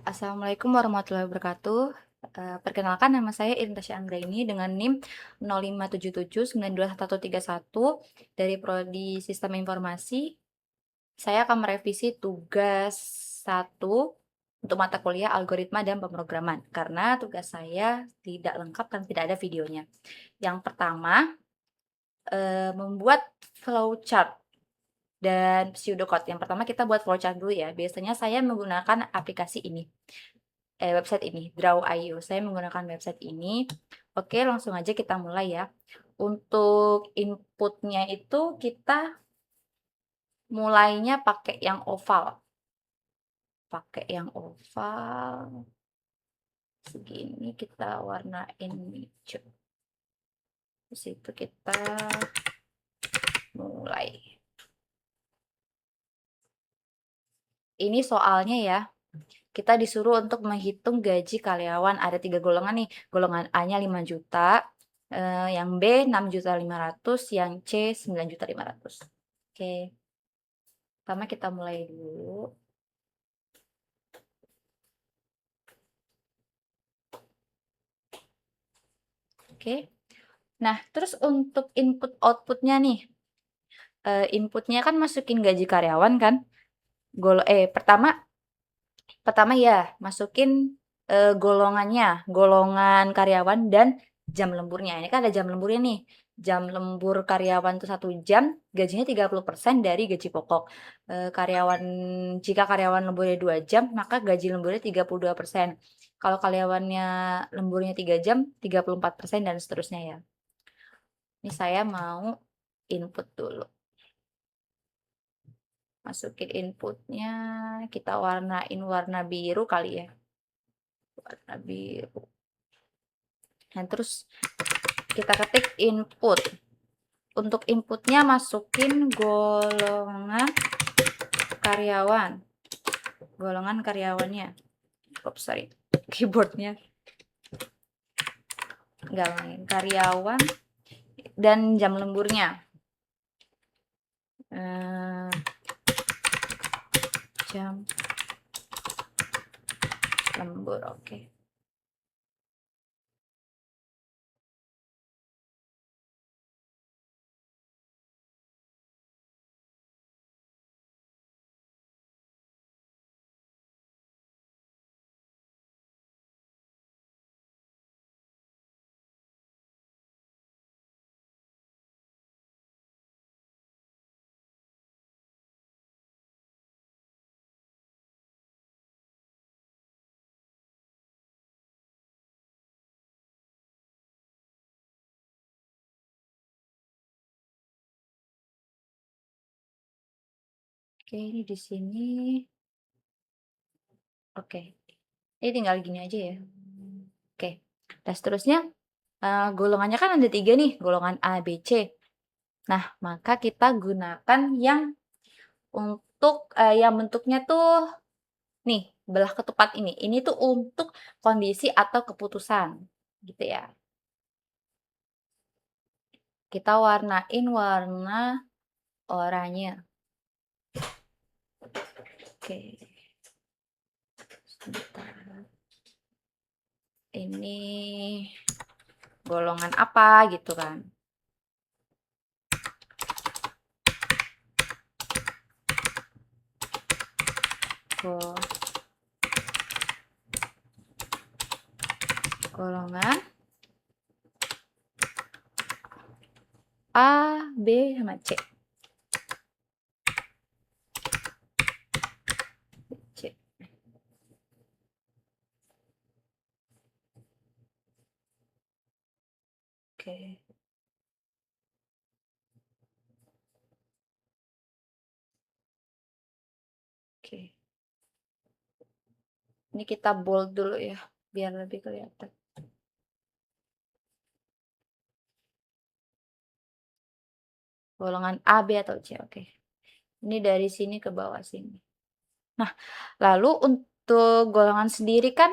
Assalamualaikum warahmatullahi wabarakatuh. Perkenalkan nama saya Irin Anggraini dengan NIM 0577921131 dari Prodi Sistem Informasi. Saya akan merevisi tugas 1 untuk mata kuliah Algoritma dan Pemrograman karena tugas saya tidak lengkap dan tidak ada videonya. Yang pertama, membuat flowchart dan pseudocode. Yang pertama kita buat flowchart dulu ya. Biasanya saya menggunakan aplikasi ini. Website ini, Draw.io. Saya menggunakan website ini. Oke, langsung aja kita mulai ya. Untuk inputnya itu kita mulainya pakai yang oval. Pakai yang oval. Segini kita warnain hijau. Di situ kita mulai. Ini soalnya ya. Kita disuruh untuk menghitung gaji karyawan. Ada 3 golongan nih. Golongan A-nya 5 juta, yang B 6.500.000, yang C 9.500.000. Oke. Pertama kita mulai dulu. Oke. Nah, terus untuk input outputnya nih. Inputnya kan masukin gaji karyawan kan. Pertama ya masukin golongannya, golongan karyawan dan jam lemburnya. Ini kan ada jam lemburnya nih. Jam lembur karyawan itu 1 jam, gajinya 30% dari gaji pokok. Jika karyawan lemburnya 2 jam, maka gaji lemburnya 32%. Kalau karyawannya lemburnya 3 jam, 34% dan seterusnya ya. Ini saya mau input dulu. Masukin inputnya, kita warnain warna biru kali ya. Warna biru. Nah, terus kita ketik input. Untuk inputnya masukin golongan karyawan. Golongan karyawannya. Oops, sorry. Keyboardnya. Enggak main. Karyawan dan jam lemburnya. Jam lembur, oke. Oke, ini di sini. Oke. Ini tinggal gini aja ya. Oke. Dan seterusnya golongannya kan ada 3 nih, golongan A, B, C. Nah, maka kita gunakan yang untuk yang bentuknya tuh nih, belah ketupat ini. Ini tuh untuk kondisi atau keputusan, gitu ya. Kita warnain warna oranye. Oke. Sebentar. Ini golongan apa gitu kan. Golongan A, B, sama C. C. Oke. Oke. Ini kita bold dulu ya, biar lebih kelihatan. Golongan A, B, atau C, oke. Ini dari sini ke bawah sini. Nah, lalu untuk golongan sendiri kan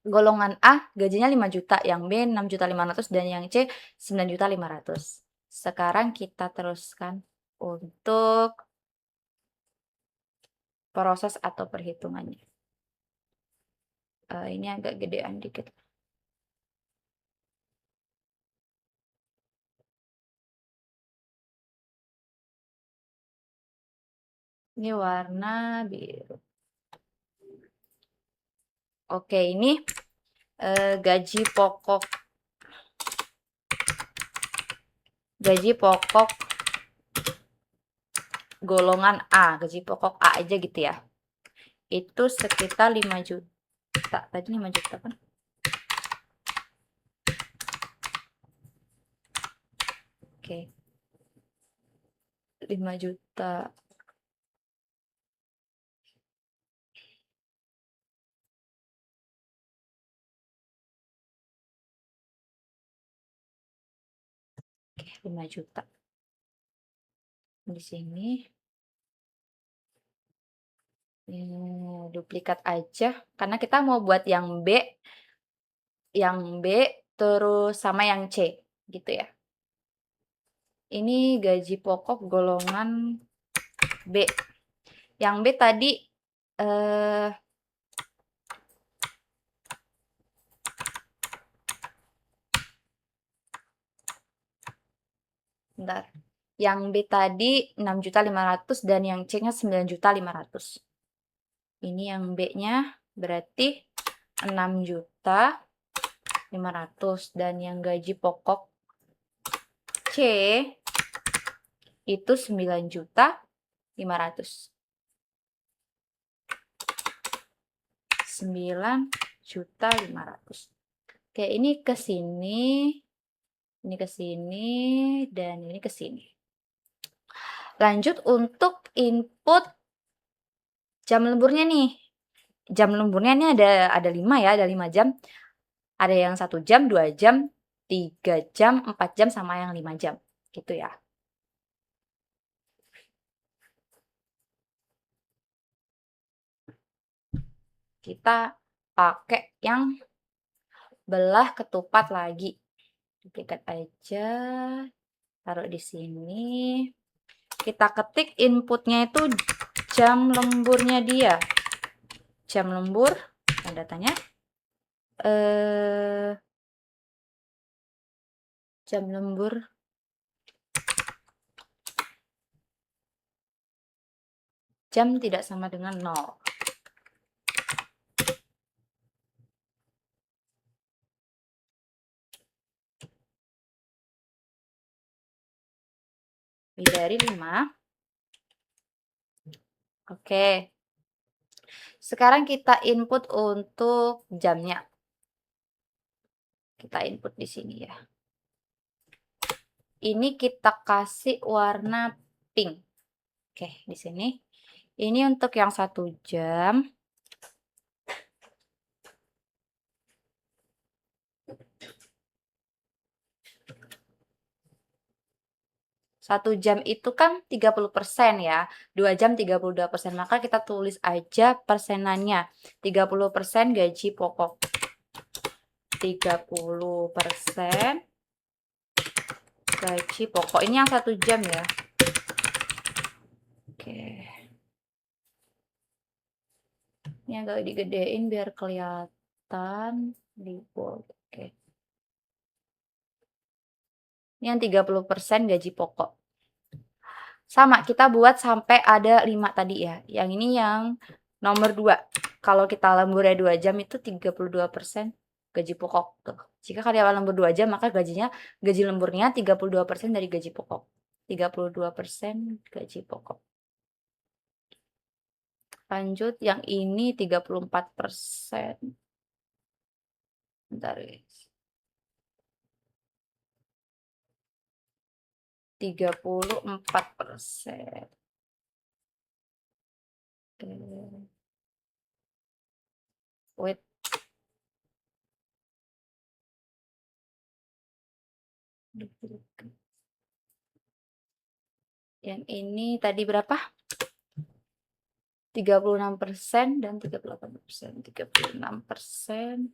golongan A gajinya 5 juta, yang B 6.500.000 dan yang C 9.500.000. Sekarang kita teruskan untuk proses atau perhitungannya. Ini agak gedean dikit. Ini warna biru. Oke, ini gaji pokok golongan A, gaji pokok A aja gitu ya. Itu sekitar 5 juta. Tadi 5 juta kan? Oke. 5 juta. Oke, 5 juta. Di sini duplikat aja karena kita mau buat yang B terus sama yang C gitu ya. Ini gaji pokok golongan B. Yang B tadi bentar. Yang B tadi 6.500.000 dan yang C-nya 9.500.000. Ini yang B-nya berarti 6.500.000 dan yang gaji pokok C itu 9.500.000. 9.500.000. Oke, ini ke sini, ini ke sini, dan ini ke sini. Lanjut untuk input jam lemburnya nih. Jam lemburnya ini ada 5 ya, ada 5 jam. Ada yang 1 jam, 2 jam, 3 jam, 4 jam, sama yang 5 jam. Gitu ya. Kita pakai yang belah ketupat lagi. Duplikat aja. Taruh di sini. Kita ketik inputnya itu jam lemburnya dia. Jam lembur, tanda tanya. Jam lembur. Jam tidak sama dengan 0. Lebih dari 5. Oke. Sekarang kita input untuk jamnya. Kita input di sini ya. Ini kita kasih warna pink. Oke, di sini. Ini untuk yang 1 jam. 1 jam itu kan 30% ya. 2 jam 32%. Maka kita tulis aja persenannya. 30% gaji pokok. 30% gaji pokok. Ini yang 1 jam ya. Oke. Ini agak digedein biar kelihatan di bold. Oke. Ini yang 30% gaji pokok. Sama, kita buat sampai ada 5 tadi ya. Yang ini yang nomor 2. Kalau kita lemburnya 2 jam itu 32% gaji pokok. Tuh. Jika karyawan lembur 2 jam, maka gaji lemburnya 32% dari gaji pokok. 32% gaji pokok. Lanjut, yang ini 34%. Bentar guys. 34%. Wait. Yang ini tadi berapa? 36% dan 38%. 36%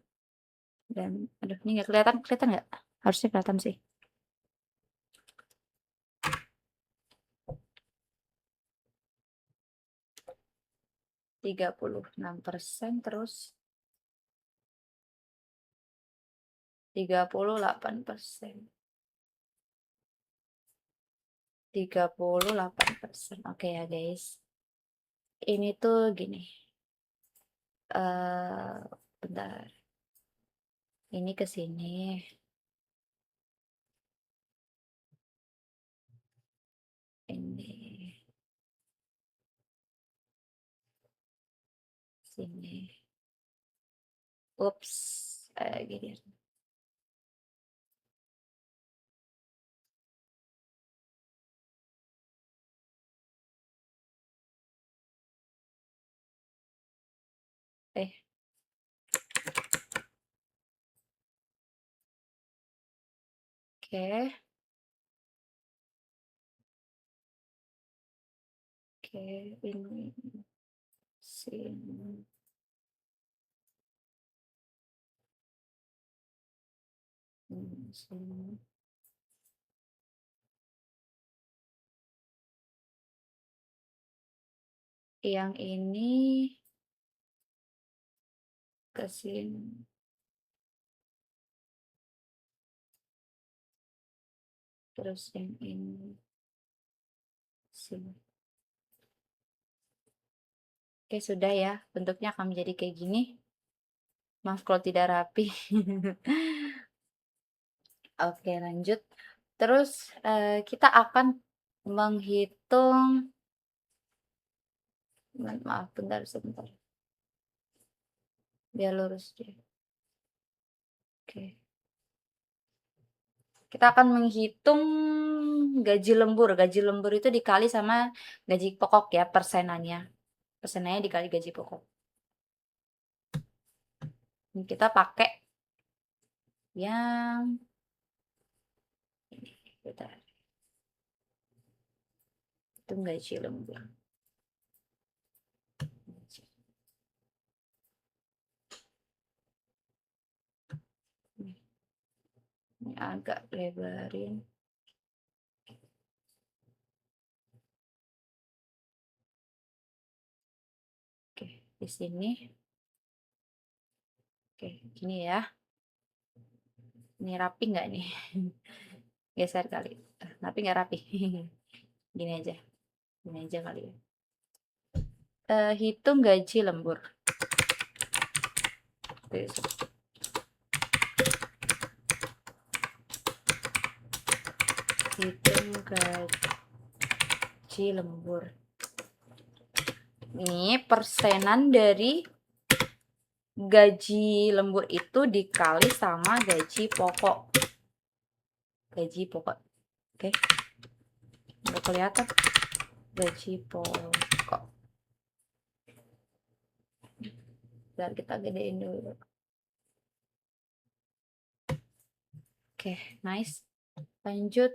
dan aduh ini nggak kelihatan nggak? Harusnya kelihatan sih. 36% terus 38%. 38%. Oke ya guys. Ini tuh gini. Bentar. Ini ke sini. Ini sini. Ups. Gini. Eh. Oke. Oke, ini sini. Sini. Yang ini ke sini. Terus yang ini sini. Oke, sudah ya. Bentuknya akan menjadi kayak gini. Maaf kalau tidak rapi. Oke, lanjut. Terus kita akan menghitung. Maaf, bentar, sebentar. Biar lurus deh. Oke. Kita akan menghitung gaji lembur. Gaji lembur itu dikali sama gaji pokok ya, persenannya. Persenannya dikali gaji pokok. Ini kita pakai yang ini. Bentar. Itu gaji lembur. Ini agak lebarin. Oke, di sini. Oke, gini ya. Ini rapi nggak nih? Geser kali. Tapi nggak rapi. Gini aja. Gini aja kali ya. Hitung gaji lembur. Hitung gaji lembur. Ini persenan dari gaji lembur itu dikali sama gaji pokok. Gaji pokok. Oke. Nggak kelihatan. Gaji pokok. Bentar, kita gedein dulu. Oke, nice. Lanjut.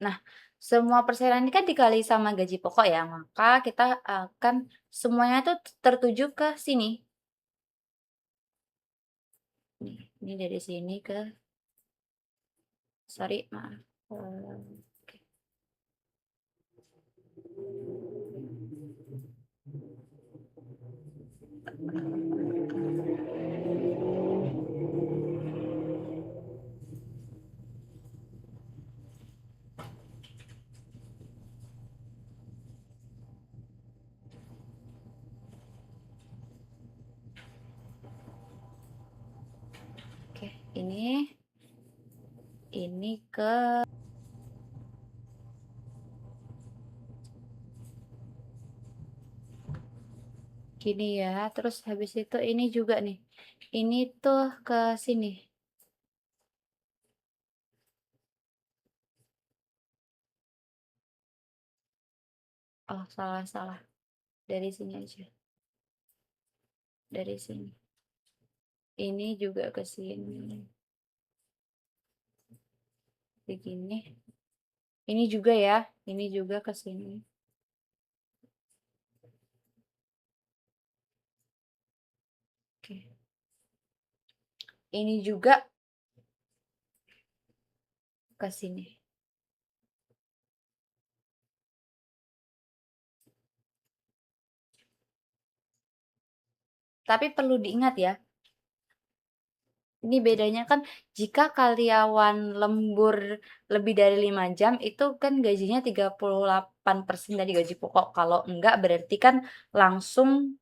Nah, semua persenan ini kan dikali sama gaji pokok ya, maka kita akan semuanya itu tertuju ke sini. Ini dari sini ke, sorry, maaf. Oke. Oke, ini ke gini ya. Terus habis itu ini juga nih. Ini tuh ke sini. Oh, salah. Dari sini aja. Dari sini. Ini juga ke sini. Begini. Ini juga ya. Ini juga ke sini. Oke. Ini juga ke sini. Tapi perlu diingat ya, ini bedanya kan jika karyawan lembur lebih dari 5 jam itu kan gajinya 38% dari gaji pokok. Kalau enggak berarti kan langsung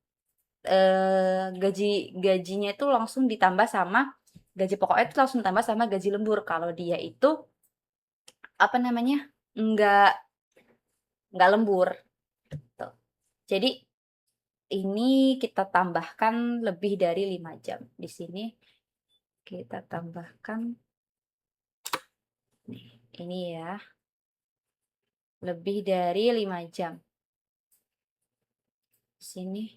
gajinya itu langsung ditambah sama gaji pokoknya itu langsung tambah sama gaji lembur. Kalau dia itu apa namanya? Enggak lembur. Tuh. Jadi ini kita tambahkan lebih dari 5 jam. Di sini kita tambahkan nih, ini ya. Lebih dari 5 jam. Di sini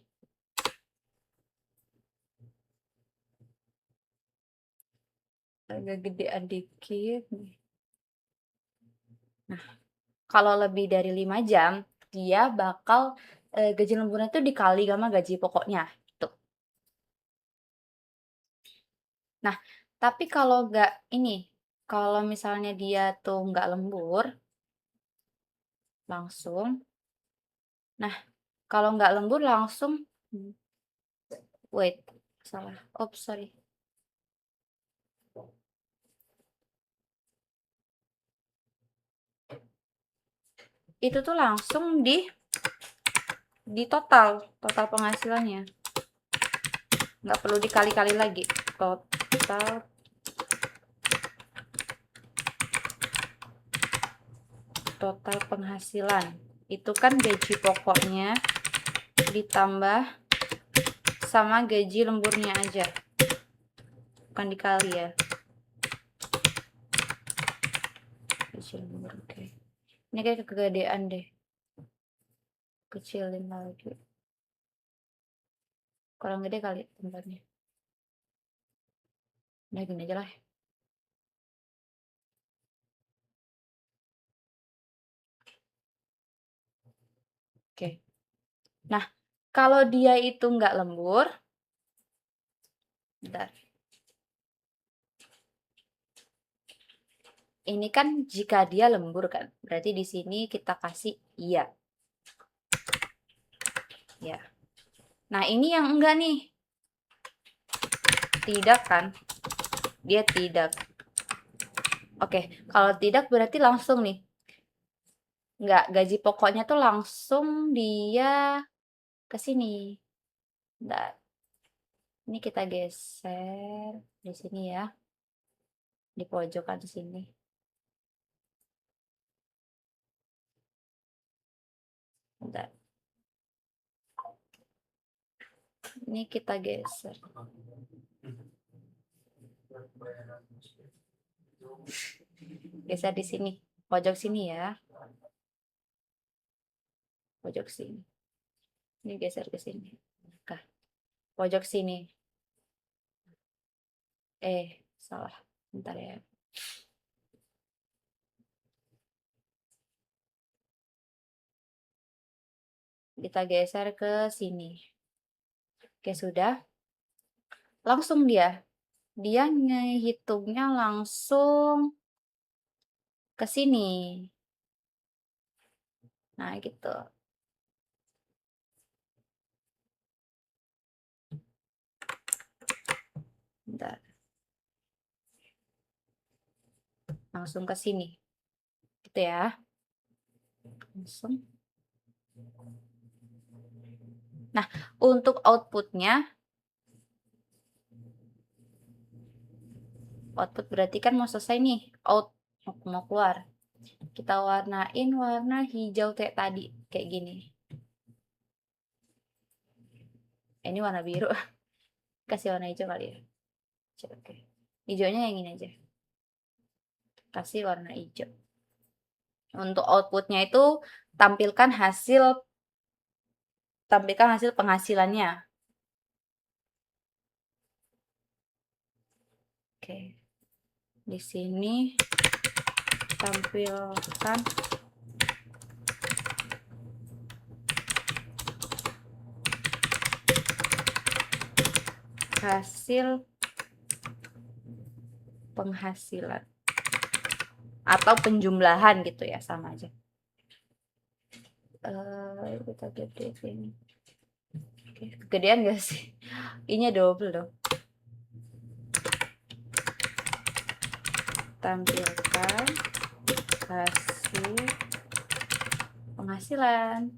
agak gedean dikit nih. Nah, kalau lebih dari 5 jam, dia bakal gaji lemburnya itu dikali sama gaji pokoknya gitu. Nah, tapi kalau nggak ini, kalau misalnya dia tuh nggak lembur, langsung. Nah, kalau nggak lembur langsung, wait, salah. Oops, sorry. Itu tuh langsung di total penghasilannya. Nggak perlu dikali-kali lagi. Total penghasilan. Itu kan gaji pokoknya ditambah sama gaji lemburnya aja. Bukan dikali ya. Gaji lembur, oke. Ini kayak kegedean deh. Kecilin lagi. Kurang gede kali tempatnya. Nah, gini aja lah. Oke. Nah, kalau dia itu nggak lembur, bentar. Ini kan jika dia lembur kan, berarti di sini kita kasih iya. Ya. Nah, ini yang enggak nih. Tidak kan? Dia tidak. Oke, kalau tidak berarti langsung nih. Enggak, gaji pokoknya tuh langsung dia ke sini. Bentar. Ini kita geser di sini ya. Di pojokan sini. Bentar. Ini kita geser. Geser di sini. Pojok sini ya. Pojok sini. Ini geser ke sini. Nah, pojok sini. Salah. Bentar ya. Kita geser ke sini. Oke, sudah. Langsung dia ngehitungnya langsung ke sini. Nah, gitu. Bentar. Langsung ke sini. Gitu ya. Langsung. Nah, untuk outputnya, output berarti kan mau selesai nih. Mau keluar. Kita warnain warna hijau kayak tadi. Kayak gini. Ini warna biru. Kasih warna hijau kali ya. Oke. Hijaunya yang ini aja. Kasih warna hijau. Untuk outputnya itu tampilkan hasil penghasilannya. Oke. Di sini tampilkan hasil penghasilan atau penjumlahan gitu ya, sama aja. Kita gede ini. Oke, kegedean gak sih? Ini double dong. Tampilkan hasil penghasilan.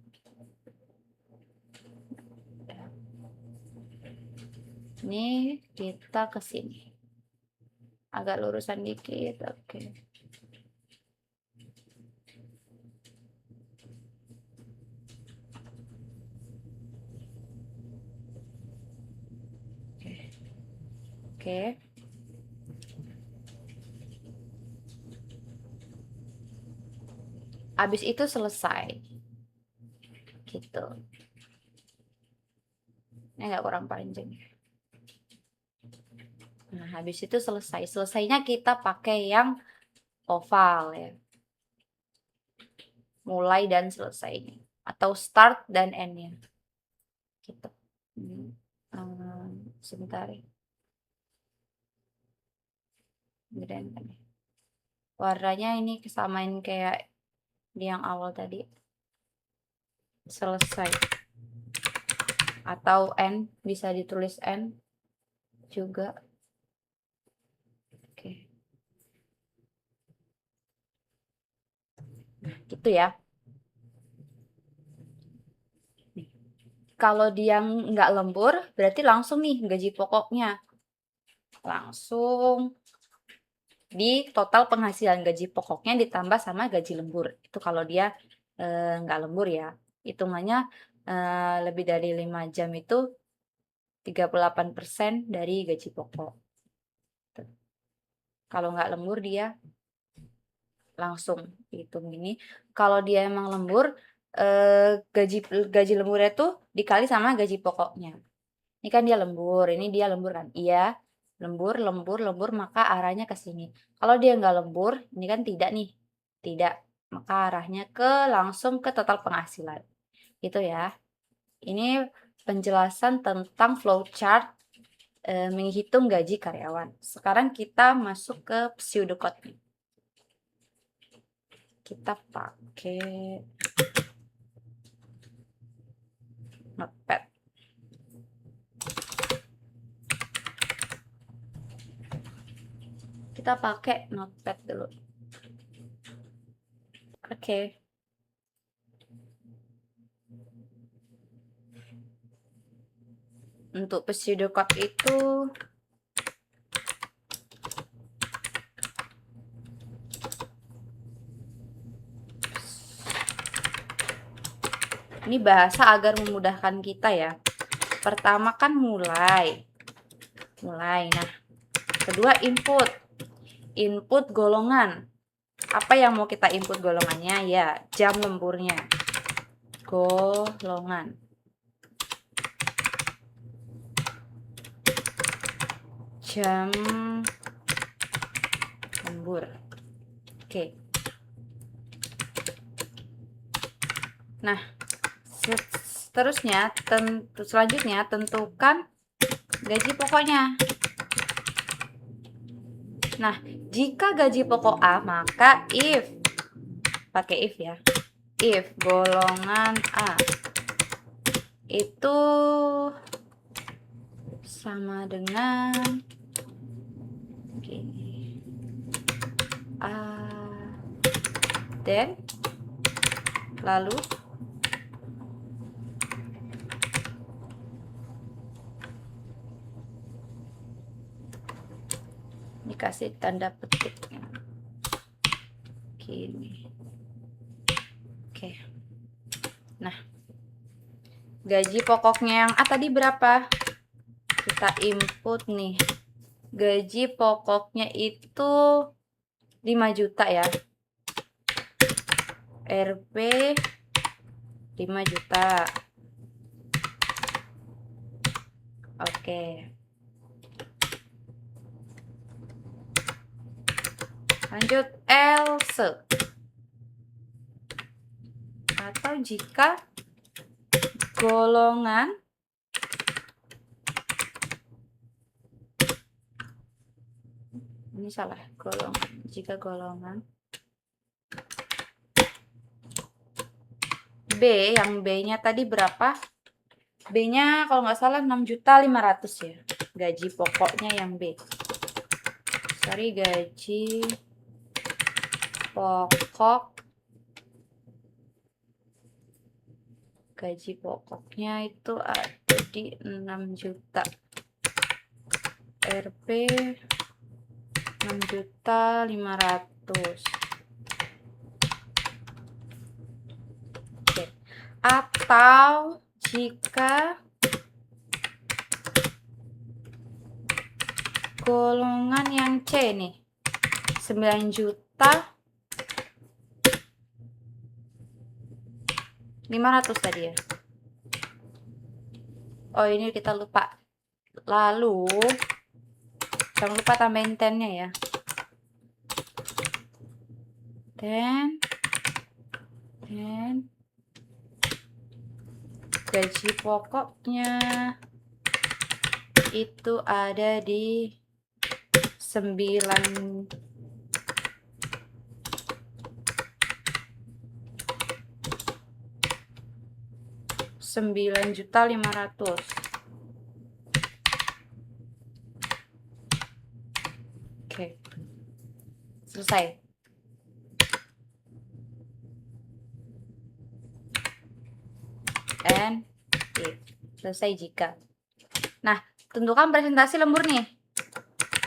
Ini kita ke sini. Agak lurusan dikit, oke. Oke. Habis itu selesai. Gitu. Ini agak kurang panjang. Nah, habis itu selesai. Selesainya kita pakai yang oval ya. Mulai dan selesainya. Atau start dan end-nya. Gitu. Sebentar. Gedean kan. Warnanya ini kesamain kayak di yang awal tadi. Selesai. Atau end, bisa ditulis end juga. Oke. Gitu ya. Kalau dia nggak lembur, berarti langsung nih gaji pokoknya. Langsung di total penghasilan gaji pokoknya ditambah sama gaji lembur. Itu kalau dia nggak lembur ya. Hitungannya lebih dari 5 jam itu 38% dari gaji pokok. Kalau nggak lembur dia langsung hitung gini. Kalau dia emang lembur, gaji lemburnya tuh dikali sama gaji pokoknya. Ini kan dia lembur, ini dia lembur kan? Iya, lembur, maka arahnya ke sini. Kalau dia nggak lembur, ini kan tidak nih, tidak, maka arahnya langsung ke total penghasilan. Gitu ya. Ini penjelasan tentang flowchart menghitung gaji karyawan. Sekarang kita masuk ke pseudocode. Kita pakai Notepad. Kita pakai Notepad dulu. Oke. Untuk pseudocode itu ini bahasa agar memudahkan kita ya. Pertama kan mulai. Nah, kedua input. Input golongan. Apa yang mau kita input golongannya? Ya, jam lemburnya. Golongan. Jam lembur. Oke. Nah, selanjutnya tentukan gaji pokoknya. Nah, jika gaji pokok A, maka pakai if ya. If golongan A itu sama dengan gini. Dan lalu dikasih tanda petiknya gini. Oke. Nah, gaji pokoknya yang A tadi berapa? Kita input nih. Gaji pokoknya itu 5 juta ya. RP 5 juta. Oke. Lanjut else. Atau jika golongan Ini salah, golongan. Jika golongan B, yang B-nya tadi berapa? B-nya kalau nggak salah 6.500.000 ya. Gaji pokoknya yang B. Sorry, gaji pokok. Gaji pokoknya itu ada di 6 juta. RP 6.500.000. Oke. Atau jika golongan yang C nih 9 juta 500 tadi ya. Oh, ini kita lupa. Lalu jangan lupa tambahin 10-nya ya. 10 gaji pokoknya itu ada di 9.500.000. Oke. Selesai. And selesai jika. Nah, tentukan presentasi lembur nih.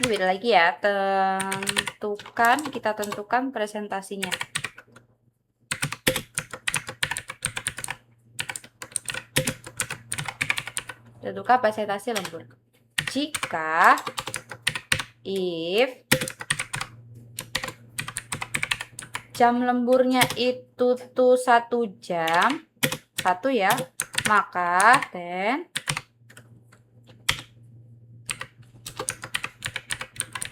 Ini beda lagi ya. Kita tentukan presentasinya. Tentukan presentasi lembur. Jika if jam lemburnya itu tuh 1 jam, 1 ya, maka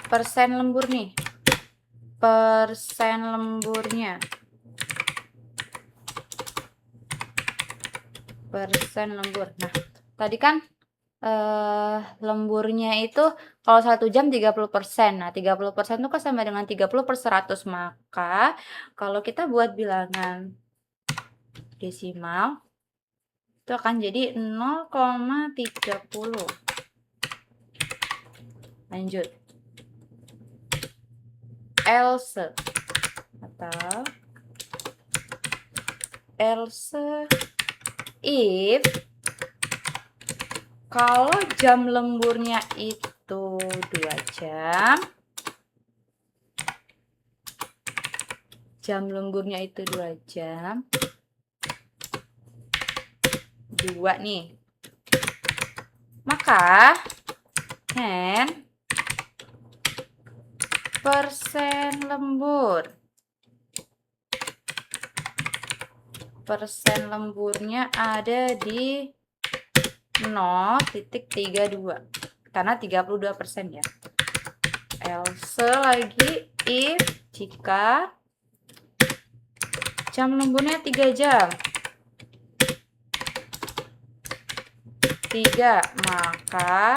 persen lembur nih. Persen lemburnya. Persen lembur. Nah, tadi kan lemburnya itu kalau 1 jam 30%. Nah, 30% itu kan sama dengan 30/100. Maka kalau kita buat bilangan desimal itu akan jadi 0,30. Lanjut. Else if kalau jam lemburnya itu 2 jam, jam lemburnya itu 2 jam, 2 nih, maka persen lembur. Persen lemburnya ada di 0,32 karena 32% ya. Else lagi if jika jam lemburnya 3 jam. 3, maka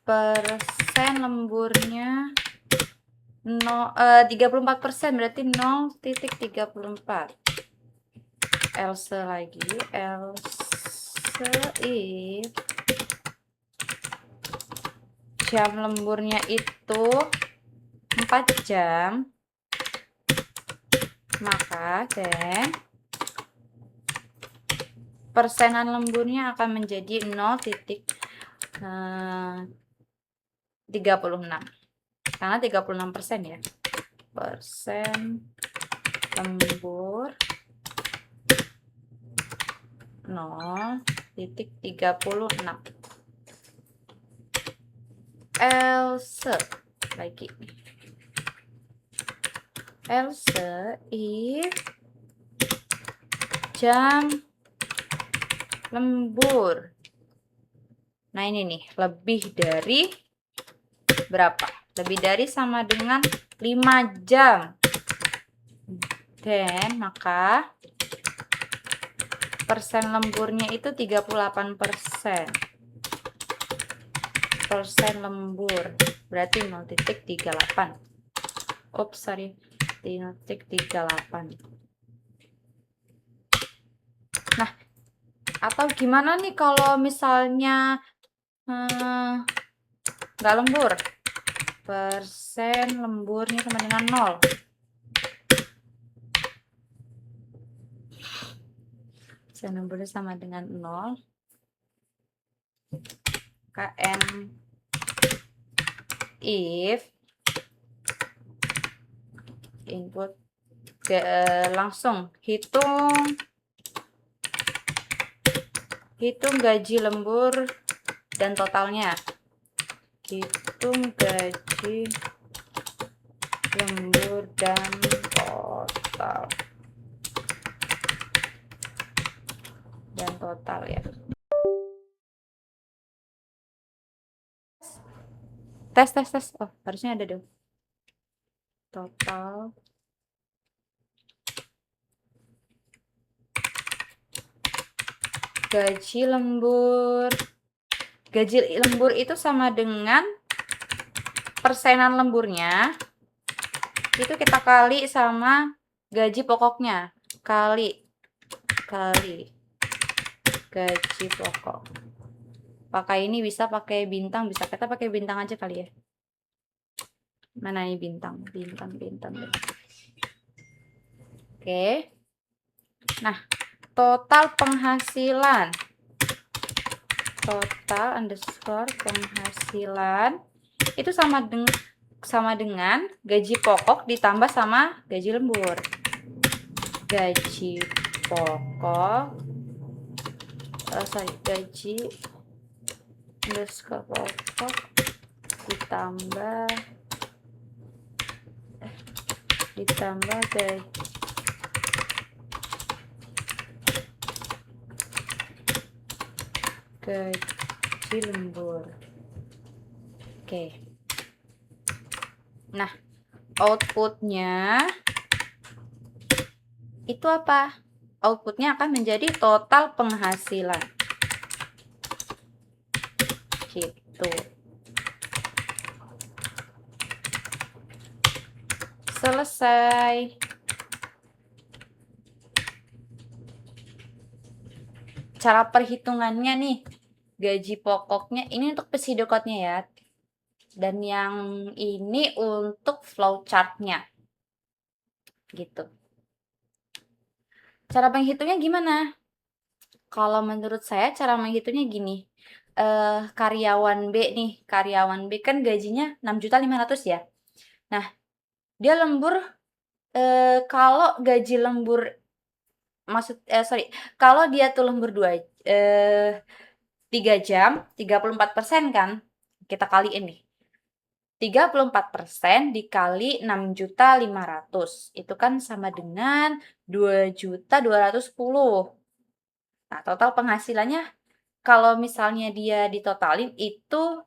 persen lemburnya 34%, berarti 0,34. Else lagi, if jam lemburnya itu 4 jam, maka persenan lemburnya akan menjadi 0,36 karena 36% ya. Persen lembur 0,36. Else lagi. Else if jam lembur. Nah, ini nih, lebih dari berapa? Lebih dari sama dengan 5 jam. Maka persen lemburnya itu 38%. Persen lembur berarti 0,38. Oops, sorry, 0,38. Nah, atau gimana nih kalau misalnya nggak lembur? Persen lemburnya sama dengan 0. Persen lemburnya sama dengan 0. KM if input langsung hitung gaji lembur dan totalnya. Hitung gaji lembur dan total. Ya. Tes. Oh, harusnya ada dong. Total gaji lembur. Gaji lembur itu sama dengan persenan lemburnya. Itu kita kali sama gaji pokoknya. Kali gaji pokok. Pakai ini bisa pakai bintang, bisa kita pakai bintang aja kali ya. Mana ini bintang. Oke. Nah, total penghasilan. Total underscore penghasilan itu sama dengan gaji pokok ditambah sama gaji lembur. Gaji pokok gaji underscore pokok ditambah gaji lembur. Oke. Nah, outputnya itu apa? Outputnya akan menjadi total penghasilan. Gitu. Selesai. Cara perhitungannya nih, gaji pokoknya ini untuk pseudocode-nya ya. Dan yang ini untuk flowchart-nya. Gitu. Cara menghitungnya gimana? Kalau menurut saya cara menghitungnya gini. Karyawan B nih, karyawan B kan gajinya 6.500.000 ya. Nah, dia lembur kalau gaji lembur kalau dia tuh lembur 3 jam, 34% kan? Kita kaliin nih. 34% dikali 6.500.000. Itu kan sama dengan 2.210.000. Nah, total penghasilannya kalau misalnya dia ditotalin itu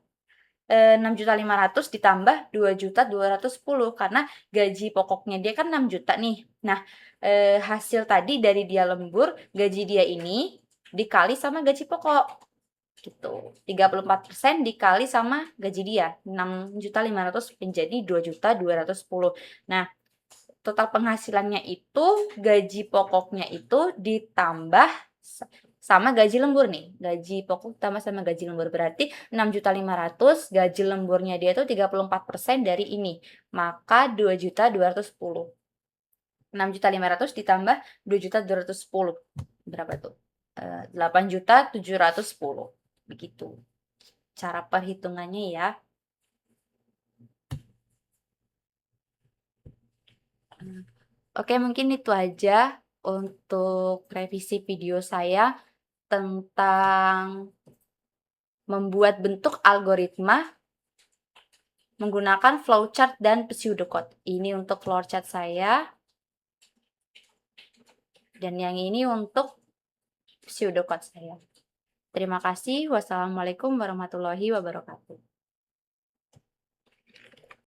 6.500.000 ditambah 2.210.000 karena gaji pokoknya dia kan 6 juta nih. Nah, hasil tadi dari dia lembur, gaji dia ini dikali sama gaji pokok. Gitu. 34% dikali sama gaji dia, 6.500.000 menjadi 2.210.000. Nah, total penghasilannya itu gaji pokoknya itu ditambah sama gaji lembur nih. Gaji pokok tambah sama gaji lembur berarti 6.500.000, gaji lemburnya dia itu 34% dari ini. Maka 2.210.000. 6.500.000 ditambah 2.210.000. Berapa tuh? 8.710.000. Begitu. Cara perhitungannya ya. Oke, mungkin itu aja untuk revisi video saya tentang membuat bentuk algoritma menggunakan flowchart dan pseudocode. Ini untuk flowchart saya. Dan yang ini untuk pseudocode saya. Terima kasih. Wassalamualaikum warahmatullahi wabarakatuh.